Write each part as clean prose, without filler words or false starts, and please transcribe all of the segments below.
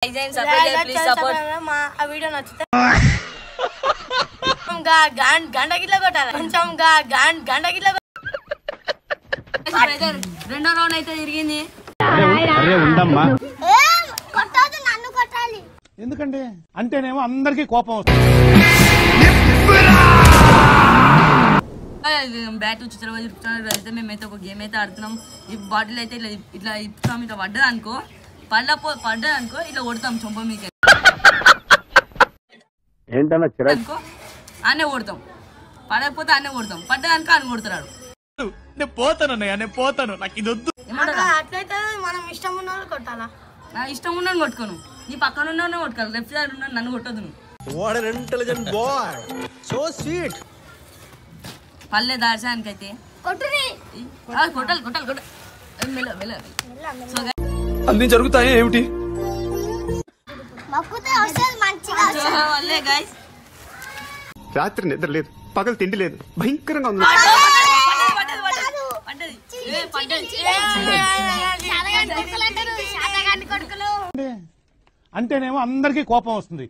please support మా ఆ video నచ్చితే గంట గిట్ల కొట్టాలి కొంచెం గంట గిట్ల రెండో రౌండ్ అయితే తిరిగింది ఎందుకంటే అంటేనేమో అందరికి కోపం వస్తుంది బ్యాట్ వచ్చి అయితే మేమైతే ఒక గేమ్ అయితే ఆడుతున్నాం ఈ బాటిల్ అయితే ఇట్లా ఇస్తాం ఇట్లా పడ్డది అనుకో పడ్డది అనుకో ఇట్లా కొడతాం చొంప మీకు అనుకో అనే కొడతాం పడకపోతే అనే కొడతాం పడ్డది అనుకో అని కొడతాడు నేను పోతాను నాకు ఇది వద్దు అట్లయితే మనం ఇష్టం ఉన్న వాళ్ళు కొట్టాలా నా ఇష్టం ఉన్న కొట్టుకోను నీ పక్కన ఉన్న కొట్టుకోవాలి లెఫ్ట్ సైడ్ ఉన్న నన్ను కొట్టదు పల్లె దార్శానికైతే కొట్టాలి అన్ని జరుగుతాయి ఏమిటి రాత్రి నిద్ర లేదు పగలు తిండి లేదు భయంకరంగా ఉంది అంటేనేమో అందరికి కోపం వస్తుంది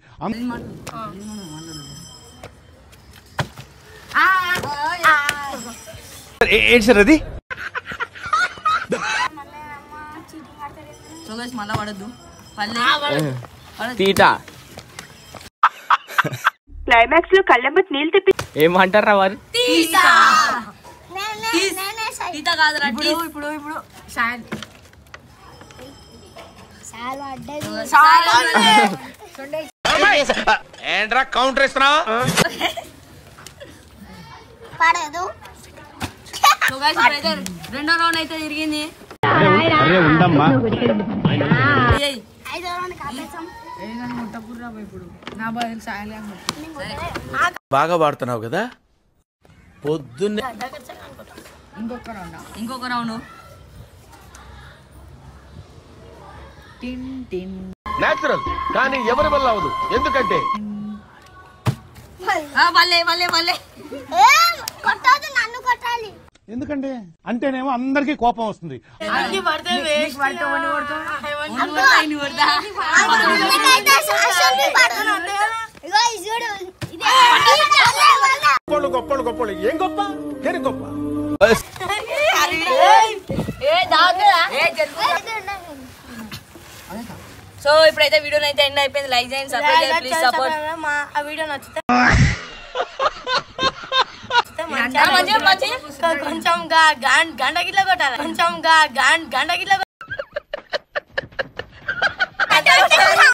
ఏంటి సార్ అది మళ్ళా పడద్దు క్లైమాక్స్ లో కళ్ళెంబట్ నీళ్ళు తెప్పి ఏమంటారా వారు ఇప్పుడు ఏంట్రా కౌంటర్ ఇస్తున్నావు రెండో రౌండ్ అయితే తిరిగింది బాగా వాడుతున్నావు కదా పొద్దున్నే ఇంకొక రౌండ్ నేచురల్ కానీ ఎవరి వల్ల అవదు ఎందుకంటే ఎందుకంటే అంటేనేమో అందరికి కోపం వస్తుంది గొప్పలు ఏం గొప్ప దేని గొప్ప సో ఇప్పుడైతే వీడియో అయితే ఎండ్ అయిపోయింది లైక్ చేయండి సబ్స్క్రైబ్ చేయండి ప్లీజ్ సపోర్ట్ మా ఆ వీడియో నచ్చితే కొంచెం గంట గిట్ల కొట్టాలి కొంచెం గంట గిట్ల